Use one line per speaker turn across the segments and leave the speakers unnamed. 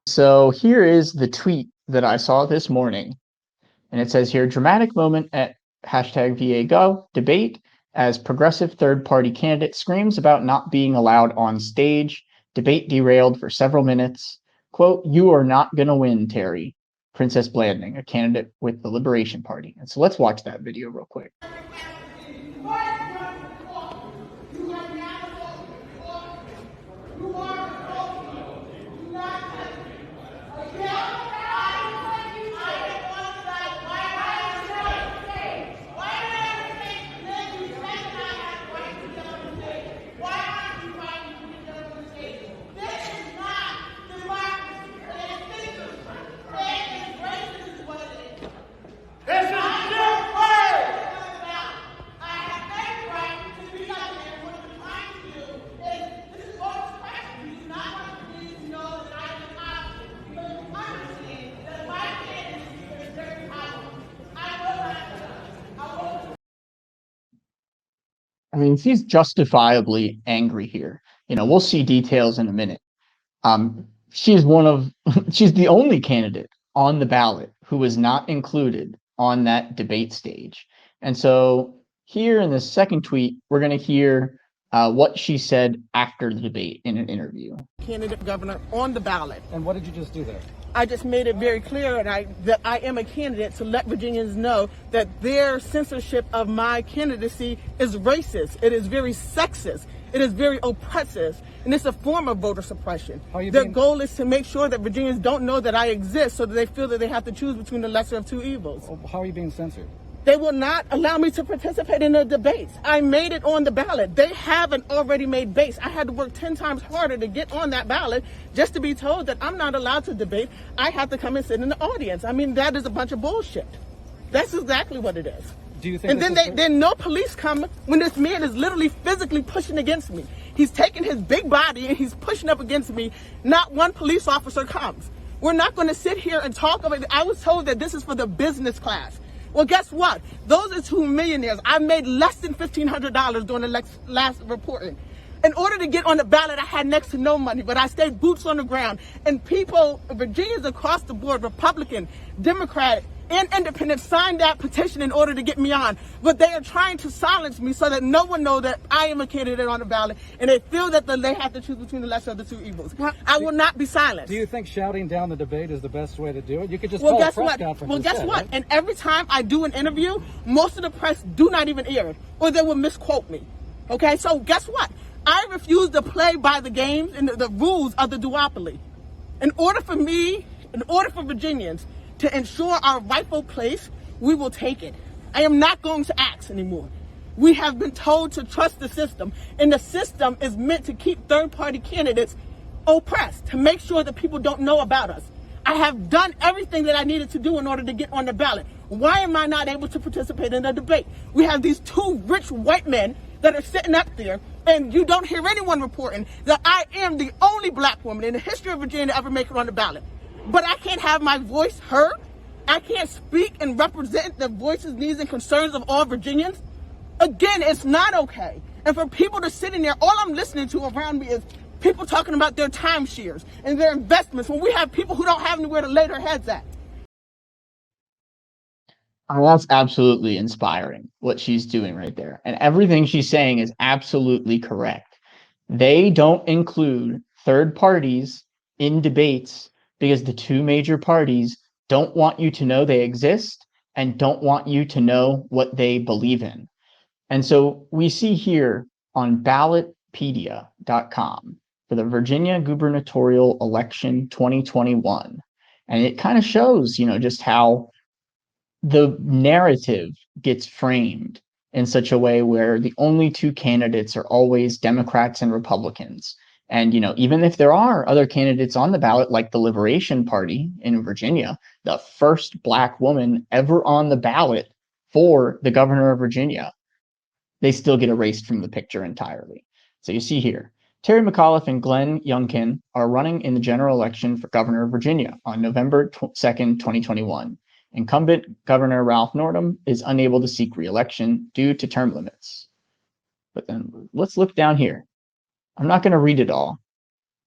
So here is the tweet that I saw this morning. And it says here, dramatic moment at hashtag VAGov debate as progressive third-party candidate screams about not being allowed on stage. Debate derailed for several minutes. Quote, "You are not going to win, Terry." Princess Blanding, a candidate with the Liberation Party. And so let's watch that video real quick. I mean, she's justifiably angry here. We'll see details in a minute. She's she's the only candidate on the ballot who was not included on that debate stage. And so here in the second tweet, we're going to hear what she said after the debate in an interview.
Candidate governor on the ballot.
And what did you just do there?
I just made it very clear that I am a candidate to let Virginians know that their censorship of my candidacy is racist. It is very sexist. It is very oppressive. And it's a form of voter suppression. Their goal is to make sure that Virginians don't know that I exist so that they feel that they have to choose between the lesser of two evils.
How are you being censored?
They will not allow me to participate in the debates. I made it on the ballot. They have an already made base. I had to work 10 times harder to get on that ballot just to be told that I'm not allowed to debate. I have to come and sit in the audience. I mean, that is a bunch of bullshit. That's exactly what it is.
Do you think?
And then no police come when this man is literally physically pushing against me. He's taking his big body and he's pushing up against me. Not one police officer comes. We're not going to sit here and talk about it. I was told that this is for the business class. Well, guess what? Those are two millionaires. I made less than $1,500 during the last reporting. In order to get on the ballot, I had next to no money, but I stayed boots on the ground. And people, Virginians across the board, Republican, Democratic, and Independent, signed that petition in order to get me on. But they are trying to silence me so that no one knows that I am a candidate on the ballot, and they feel that they have to choose between the lesser of the two evils. I will not be silenced.
Do you think shouting down the debate is the best way to do it? You could just
well,
call
guess
a press
what?
conference
Well, guess
instead,
what?
right?
And every time I do an interview, most of the press do not even air it, or they will misquote me. Okay, so guess what? I refuse to play by the games and the rules of the duopoly. In order for Virginians to ensure our rightful place, we will take it. I am not going to ask anymore. We have been told to trust the system, and the system is meant to keep third-party candidates oppressed, to make sure that people don't know about us. I have done everything that I needed to do in order to get on the ballot. Why am I not able to participate in the debate? We have these two rich white men that are sitting up there, and you don't hear anyone reporting that I am the only black woman in the history of Virginia to ever make it on the ballot. But I can't have my voice heard. I can't speak and represent the voices, needs, and concerns of all Virginians. Again, it's not okay. And for people to sit in there, all I'm listening to around me is people talking about their timeshares and their investments when we have people who don't have anywhere to lay their heads at.
Oh, that's absolutely inspiring, what she's doing right there. And everything she's saying is absolutely correct. They don't include third parties in debates because the two major parties don't want you to know they exist and don't want you to know what they believe in. And so we see here on ballotpedia.com for the Virginia gubernatorial election 2021. And it kind of shows, just how the narrative gets framed in such a way where the only two candidates are always Democrats and Republicans. And, even if there are other candidates on the ballot, like the Liberation Party in Virginia, the first Black woman ever on the ballot for the governor of Virginia, they still get erased from the picture entirely. So you see here, Terry McAuliffe and Glenn Youngkin are running in the general election for governor of Virginia on November 2nd, 2021. Incumbent Governor Ralph Northam is unable to seek re-election due to term limits. But then let's look down here. I'm not going to read it all.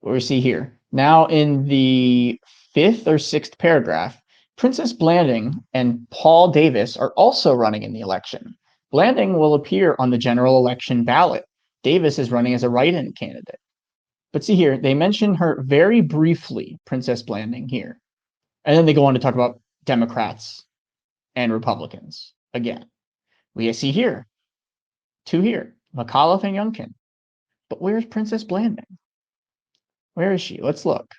What we see here, Now, in the 5th or 6th paragraph, Princess Blanding and Paul Davis are also running in the election. Blanding will appear on the general election ballot. Davis is running as a write-in candidate. But see here, they mention her very briefly, Princess Blanding here. And then they go on to talk about Democrats and Republicans again. We see here, two here, McAuliffe and Youngkin. But where's Princess Blanding? Where is she? Let's look.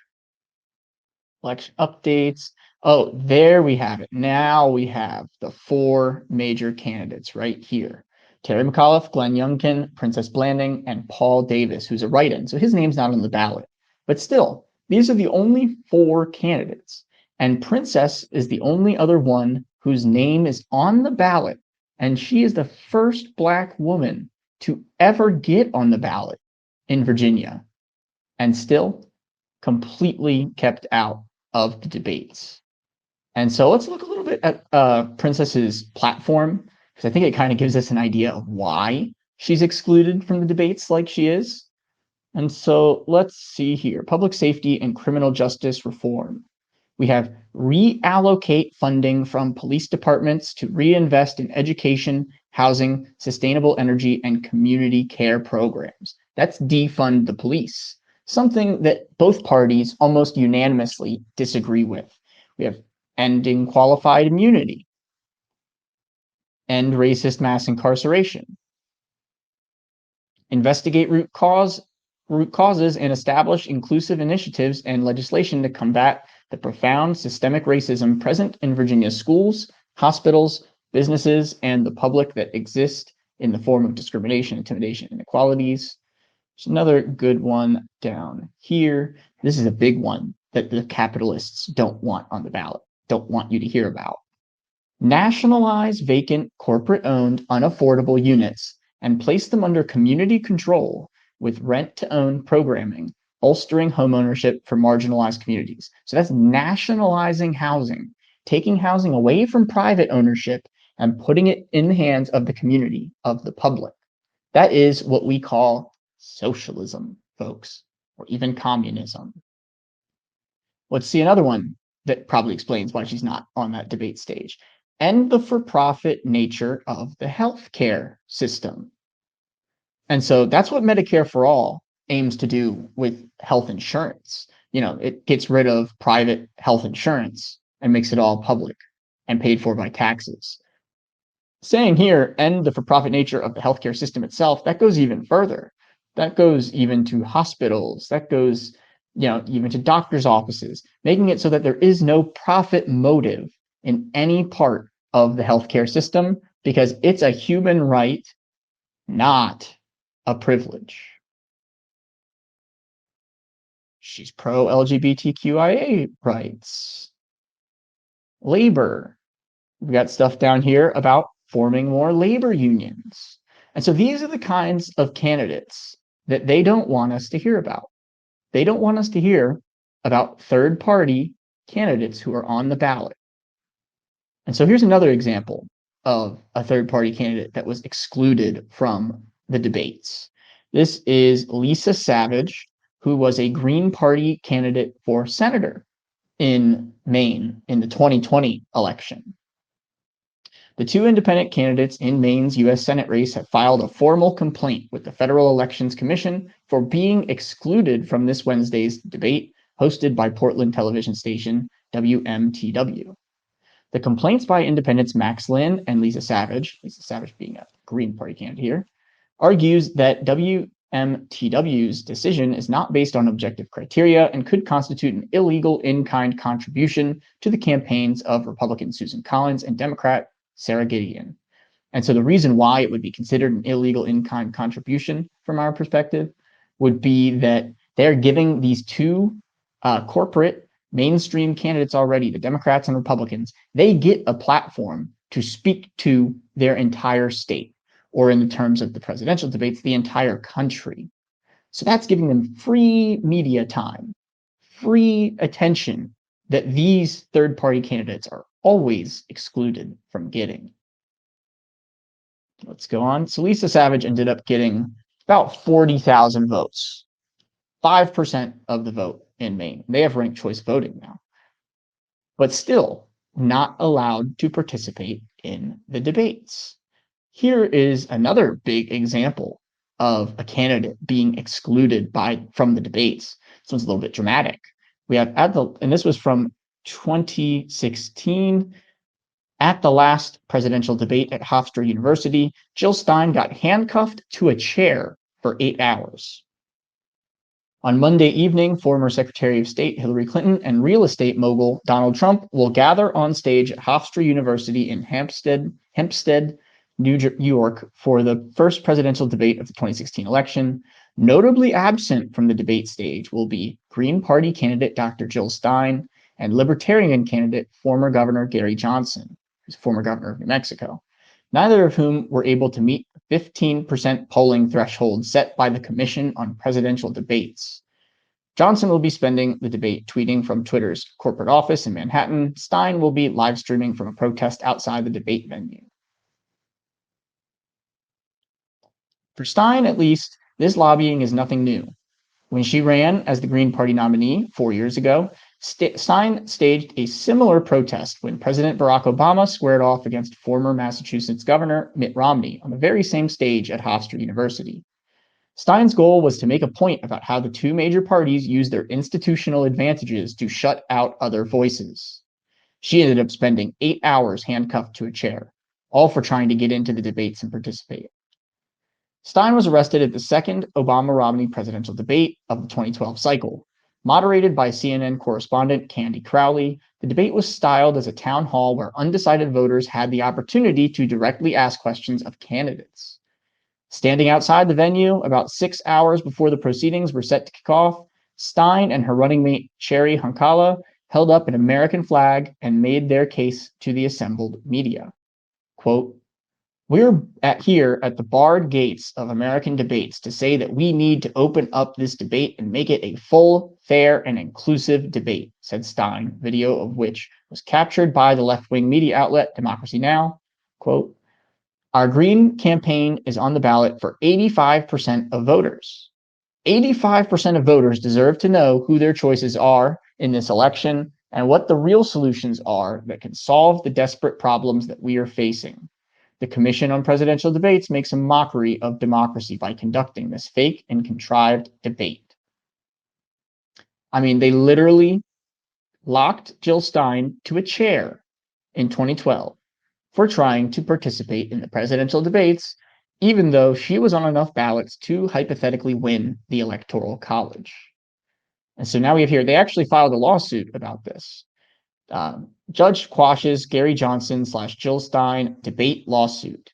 Election updates. Oh, there we have it. Now we have the 4 major candidates right here. Terry McAuliffe, Glenn Youngkin, Princess Blanding, and Paul Davis, who's a write-in. So his name's not on the ballot. But still, these are the only 4 candidates. And Princess is the only other one whose name is on the ballot. And she is the first Black woman to ever get on the ballot in Virginia. And still completely kept out of the debates. And so let's look a little bit at Princess's platform, because I think it kind of gives us an idea of why she's excluded from the debates like she is. And so let's see here. Public safety and criminal justice reform. We have reallocate funding from police departments to reinvest in education, housing, sustainable energy, and community care programs. That's defund the police, something that both parties almost unanimously disagree with. We have ending qualified immunity, end racist mass incarceration, investigate root causes and establish inclusive initiatives and legislation to combat the profound systemic racism present in Virginia's schools, hospitals, businesses, and the public that exist in the form of discrimination, intimidation, and inequalities. There's another good one down here. This is a big one that the capitalists don't want on the ballot, don't want you to hear about. Nationalize vacant, corporate-owned, unaffordable units and place them under community control with rent-to-own programming, bolstering homeownership for marginalized communities. So that's nationalizing housing, taking housing away from private ownership and putting it in the hands of the community, of the public. That is what we call socialism, folks, or even communism. Let's see another one that probably explains why she's not on that debate stage. End the for-profit nature of the healthcare system. And so that's what Medicare for All aims to do with health insurance. You know, it gets rid of private health insurance and makes it all public and paid for by taxes. Saying here, end the for-profit nature of the healthcare system itself, that goes even further. That goes even to hospitals. That goes, even to doctors' offices, making it so that there is no profit motive in any part of the healthcare system because it's a human right, not a privilege. She's pro-LGBTQIA rights. Labor. We've got stuff down here about forming more labor unions. And so these are the kinds of candidates that they don't want us to hear about. They don't want us to hear about third-party candidates who are on the ballot. And so here's another example of a third-party candidate that was excluded from the debates. This is Lisa Savage, who was a Green Party candidate for senator in Maine in the 2020 election. The 2 independent candidates in Maine's U.S. Senate race have filed a formal complaint with the Federal Elections Commission for being excluded from this Wednesday's debate hosted by Portland television station WMTW. The complaints by independents Max Lynn and Lisa Savage being a Green Party candidate here, argues that WMTW's decision is not based on objective criteria and could constitute an illegal in-kind contribution to the campaigns of Republican Susan Collins and Democrat Sarah Gideon. And so the reason why it would be considered an illegal in-kind contribution from our perspective would be that they're giving these 2 corporate mainstream candidates already, the Democrats and Republicans, they get a platform to speak to their entire state, or in the terms of the presidential debates, the entire country. So that's giving them free media time, free attention that these third-party candidates are always excluded from getting. Let's go on. So Lisa Savage ended up getting about 40,000 votes, 5% of the vote in Maine. They have ranked choice voting now, but still not allowed to participate in the debates. Here is another big example of a candidate being excluded from the debates. This one's a little bit dramatic. We have and this was from 2016. At the last presidential debate at Hofstra University, Jill Stein got handcuffed to a chair for 8 hours. On Monday evening, former Secretary of State Hillary Clinton and real estate mogul Donald Trump will gather on stage at Hofstra University in Hempstead, New York, for the first presidential debate of the 2016 election. Notably absent from the debate stage will be Green Party candidate Dr. Jill Stein and Libertarian candidate former Governor Gary Johnson, who's former governor of New Mexico, neither of whom were able to meet the 15% polling threshold set by the Commission on Presidential Debates. Johnson will be spending the debate tweeting from Twitter's corporate office in Manhattan. Stein will be live streaming from a protest outside the debate venue. For Stein, at least, this lobbying is nothing new. When she ran as the Green Party nominee 4 years ago, Stein staged a similar protest when President Barack Obama squared off against former Massachusetts Governor Mitt Romney on the very same stage at Hofstra University. Stein's goal was to make a point about how the two major parties use their institutional advantages to shut out other voices. She ended up spending 8 hours handcuffed to a chair, all for trying to get into the debates and participate. Stein was arrested at the second Obama-Romney presidential debate of the 2012 cycle. Moderated by CNN correspondent Candy Crowley, the debate was styled as a town hall where undecided voters had the opportunity to directly ask questions of candidates. Standing outside the venue about 6 hours before the proceedings were set to kick off, Stein and her running mate Cherry Hankala held up an American flag and made their case to the assembled media. Quote, "We're here at the barred gates of American debates to say that we need to open up this debate and make it a full, fair, and inclusive debate," said Stein, video of which was captured by the left-wing media outlet Democracy Now! Quote, "Our Green campaign is on the ballot for 85% of voters. 85% of voters deserve to know who their choices are in this election and what the real solutions are that can solve the desperate problems that we are facing. The Commission on Presidential Debates makes a mockery of democracy by conducting this fake and contrived debate." I mean, they literally locked Jill Stein to a chair in 2012 for trying to participate in the presidential debates, even though she was on enough ballots to hypothetically win the Electoral College. And so now we have here, they actually filed a lawsuit about this. Judge quashes Gary Johnson / Jill Stein debate lawsuit.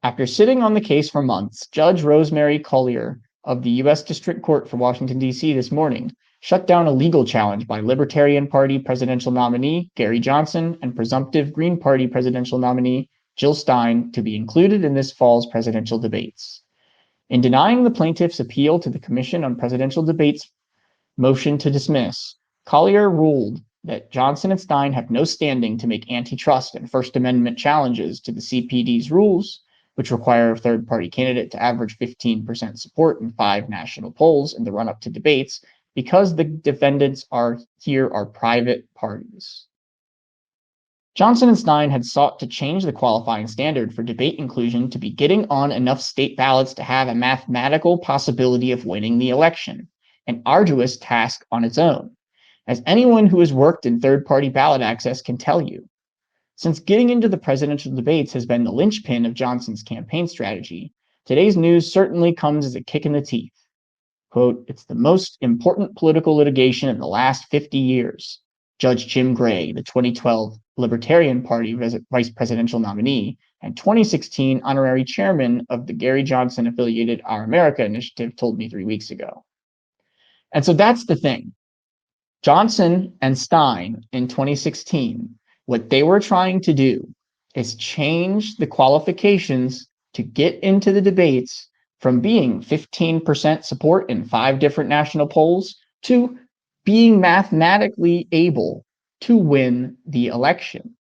After sitting on the case for months, Judge Rosemary Collier of the U.S. District Court for Washington, D.C. this morning shut down a legal challenge by Libertarian Party presidential nominee Gary Johnson and presumptive Green Party presidential nominee Jill Stein to be included in this fall's presidential debates. In denying the plaintiff's appeal to the Commission on Presidential Debates motion to dismiss, Collier ruled that Johnson and Stein have no standing to make antitrust and First Amendment challenges to the CPD's rules, which require a third-party candidate to average 15% support in 5 national polls in the run-up to debates, because the defendants are private parties. Johnson and Stein had sought to change the qualifying standard for debate inclusion to be getting on enough state ballots to have a mathematical possibility of winning the election, an arduous task on its own, as anyone who has worked in third-party ballot access can tell you. Since getting into the presidential debates has been the linchpin of Johnson's campaign strategy, today's news certainly comes as a kick in the teeth. Quote, "It's the most important political litigation in the last 50 years, Judge Jim Gray, the 2012 Libertarian Party vice presidential nominee and 2016 honorary chairman of the Gary Johnson-affiliated Our America initiative, told me 3 weeks ago." And so that's the thing. Johnson and Stein in 2016, what they were trying to do is change the qualifications to get into the debates from being 15% support in 5 different national polls to being mathematically able to win the election.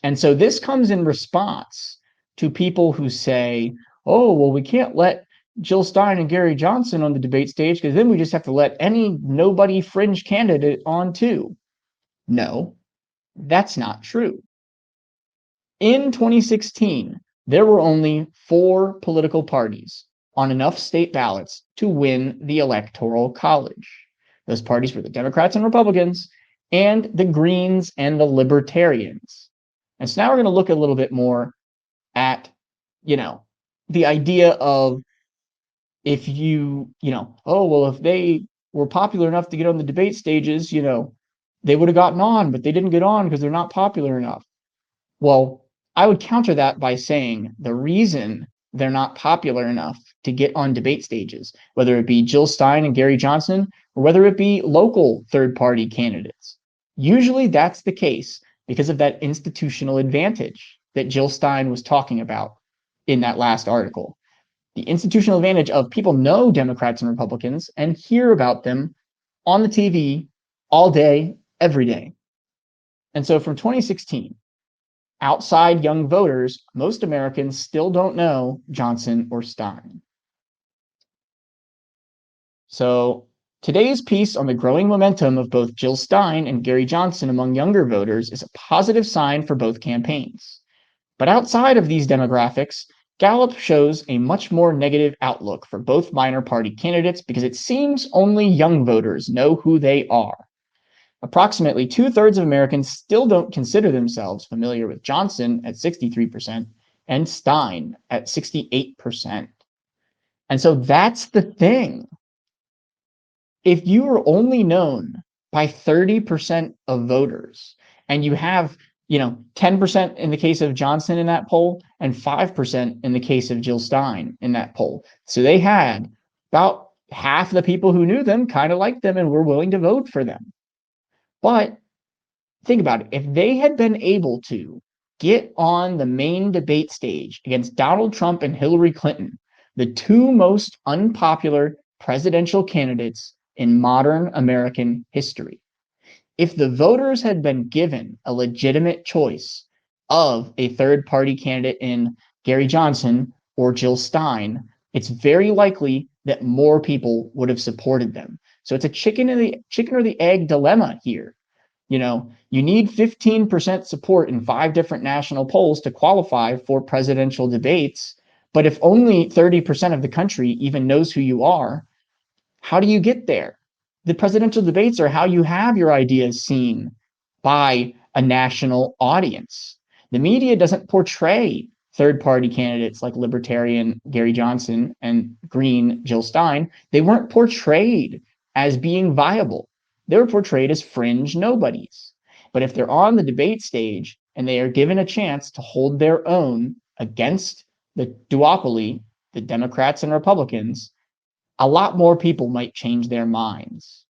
And so this comes in response to people who say, oh, well, we can't let Jill Stein and Gary Johnson on the debate stage because then we just have to let any nobody fringe candidate on too. No, that's not true. In 2016, there were only 4 political parties on enough state ballots to win the Electoral College. Those parties were the Democrats and Republicans, and the Greens and the Libertarians. And so now we're going to look a little bit more at, the idea of if oh, well, if they were popular enough to get on the debate stages, they would have gotten on, but they didn't get on because they're not popular enough. Well, I would counter that by saying the reason they're not popular enough to get on debate stages, whether it be Jill Stein and Gary Johnson, or whether it be local third-party candidates, usually that's the case because of that institutional advantage that Jill Stein was talking about in that last article. The institutional advantage of people know Democrats and Republicans and hear about them on the TV all day, every day. And so from 2016, outside young voters, most Americans still don't know Johnson or Stein. So today's piece on the growing momentum of both Jill Stein and Gary Johnson among younger voters is a positive sign for both campaigns. But outside of these demographics, Gallup shows a much more negative outlook for both minor party candidates because it seems only young voters know who they are. Approximately 2/3 of Americans still don't consider themselves familiar with Johnson at 63% and Stein at 68%. And so that's the thing. If you are only known by 30% of voters and you have 10% in the case of Johnson in that poll and 5% in the case of Jill Stein in that poll. So they had about half the people who knew them kind of liked them and were willing to vote for them. But think about it. If they had been able to get on the main debate stage against Donald Trump and Hillary Clinton, the 2 most unpopular presidential candidates in modern American history, if the voters had been given a legitimate choice of a third-party candidate in Gary Johnson or Jill Stein, it's very likely that more people would have supported them. So it's a chicken or the egg dilemma here. You need 15% support in 5 different national polls to qualify for presidential debates. But if only 30% of the country even knows who you are, how do you get there? The presidential debates are how you have your ideas seen by a national audience. The media doesn't portray third-party candidates like Libertarian Gary Johnson and Green Jill Stein. They weren't portrayed as being viable. They were portrayed as fringe nobodies. But if they're on the debate stage and they are given a chance to hold their own against the duopoly, the Democrats and Republicans, a lot more people might change their minds.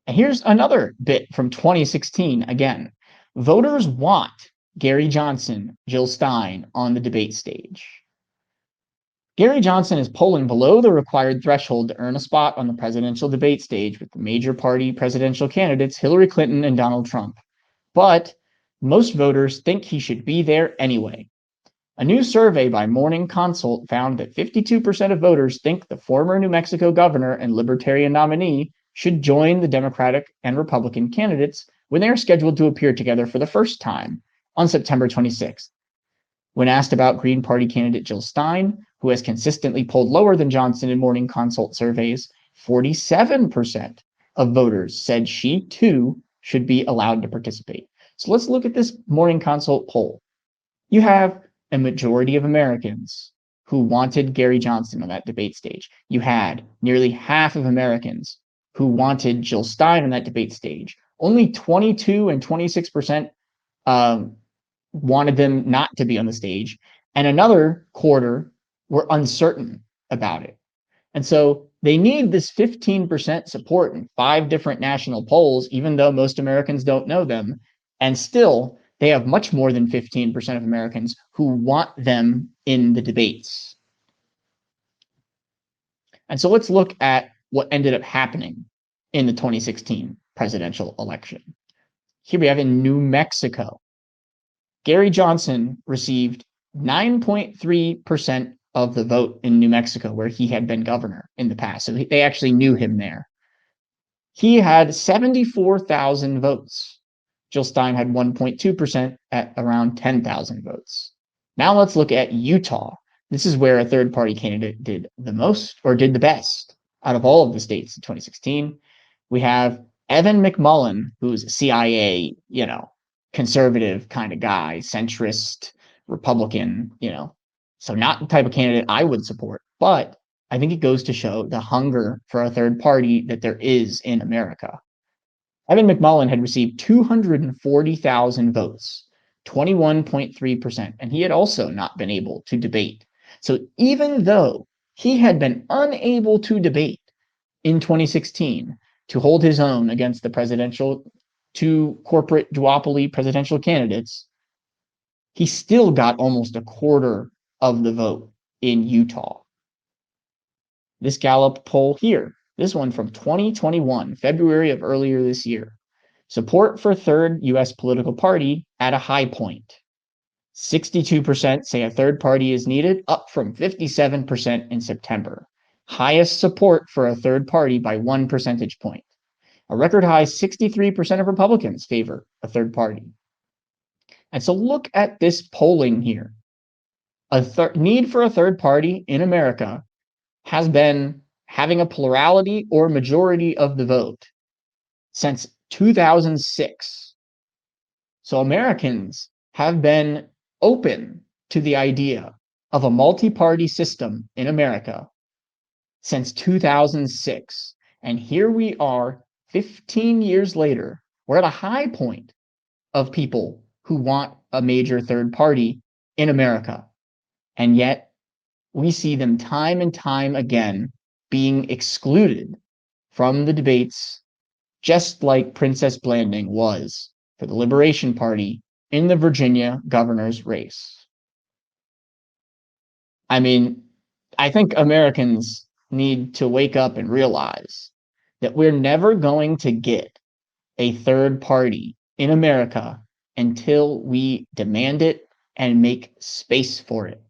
And here's another bit from 2016 again. Voters want Gary Johnson, Jill Stein on the debate stage. Gary Johnson is polling below the required threshold to earn a spot on the presidential debate stage with the major party presidential candidates Hillary Clinton and Donald Trump. But most voters think he should be there anyway. A new survey by Morning Consult found that 52% of voters think the former New Mexico governor and Libertarian nominee should join the Democratic and Republican candidates when they are scheduled to appear together for the first time on September 26th. When asked about Green Party candidate Jill Stein, who has consistently polled lower than Johnson in Morning Consult surveys, 47% of voters said she too should be allowed to participate. So let's look at this Morning Consult poll. You have a majority of Americans who wanted Gary Johnson on that debate stage. You had nearly half of Americans who wanted Jill Stein on that debate stage. Only 22 and 26% wanted them not to be on the stage, and another quarter were uncertain about it. And so they need this 15% support in 5 different national polls, even though most Americans don't know them, and still they have much more than 15% of Americans who want them in the debates. And so let's look at what ended up happening in the 2016 presidential election. Here we have in New Mexico, Gary Johnson received 9.3% of the vote in New Mexico, where he had been governor in the past. So they actually knew him there. He had 74,000 votes. Jill Stein had 1.2% at around 10,000 votes. Now let's look at Utah. This is where a third-party candidate did the most, or did the best, out of all of the states in 2016. We have Evan McMullin, who's a CIA, conservative kind of guy, centrist, Republican, so not the type of candidate I would support. But I think it goes to show the hunger for a third party that there is in America. Evan McMullin had received 240,000 votes, 21.3%, and he had also not been able to debate. So even though he had been unable to debate in 2016 to hold his own against the two corporate duopoly presidential candidates, he still got almost a quarter of the vote in Utah. This Gallup poll here, this one from 2021, February of earlier this year. Support for third U.S. political party at a high point. 62% say a third party is needed, up from 57% in September. Highest support for a third party by 1 percentage point. A record high 63% of Republicans favor a third party. And so look at this polling here. A need for a third party in America has been having a plurality or majority of the vote since 2006. So Americans have been open to the idea of a multi-party system in America since 2006. And here we are 15 years later, we're at a high point of people who want a major third party in America. And yet we see them time and time again being excluded from the debates, just like Princess Blanding was for the Liberation Party in the Virginia governor's race. I mean, I think Americans need to wake up and realize that we're never going to get a third party in America until we demand it and make space for it.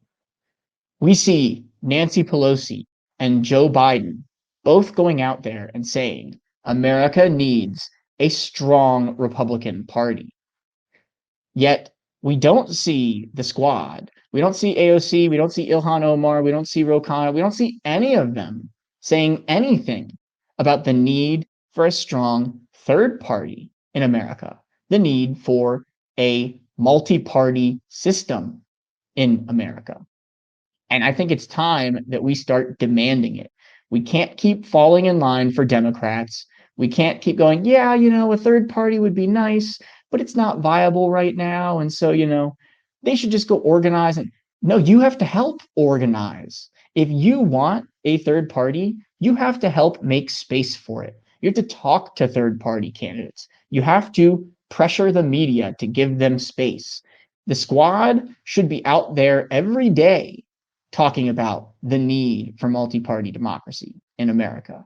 We see Nancy Pelosi and Joe Biden both going out there and saying America needs a strong Republican Party. Yet we don't see the squad. We don't see AOC. We don't see Ilhan Omar. We don't see Ro Khanna. We don't see any of them saying anything about the need for a strong third party in America, the need for a multi-party system in America. And I think it's time that we start demanding it. We can't keep falling in line for Democrats. We can't keep going, yeah, a third party would be nice, but it's not viable right now. And so, they should just go organize. And no, you have to help organize. If you want a third party, you have to help make space for it. You have to talk to third party candidates. You have to pressure the media to give them space. The squad should be out there every day talking about the need for multi-party democracy in America.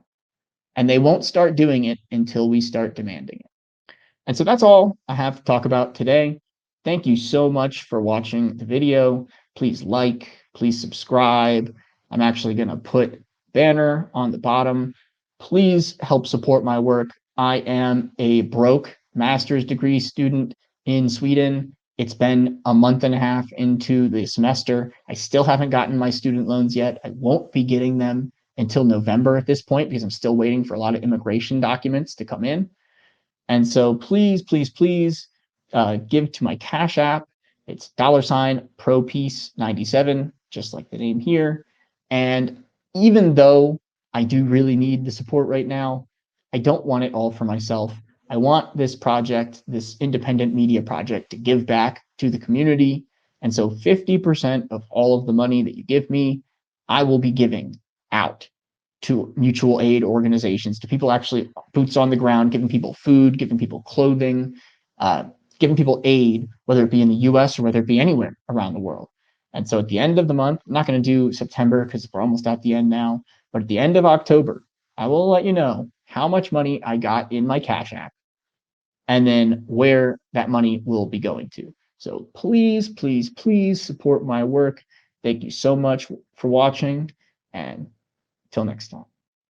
And they won't start doing it until we start demanding it. And so that's all I have to talk about today. Thank you so much for watching the video. Please like, please subscribe. I'm actually going to put a banner on the bottom. Please help support my work. I am a broke master's degree student in Sweden. It's been a month and a half into the semester. I still haven't gotten my student loans yet. I won't be getting them until November at this point because I'm still waiting for a lot of immigration documents to come in. And so please, please, please give to my Cash App. It's $ProPeace97, just like the name here. And even though I do really need the support right now, I don't want it all for myself. I want this project, this independent media project, to give back to the community. And so 50% of all of the money that you give me, I will be giving out to mutual aid organizations, to people actually boots on the ground, giving people food, giving people clothing, giving people aid, whether it be in the US or whether it be anywhere around the world. And so at the end of the month, I'm not going to do September because we're almost at the end now, but at the end of October, I will let you know how much money I got in my Cash App and then where that money will be going to. So please, please, please support my work. Thank you so much for watching, and until next time.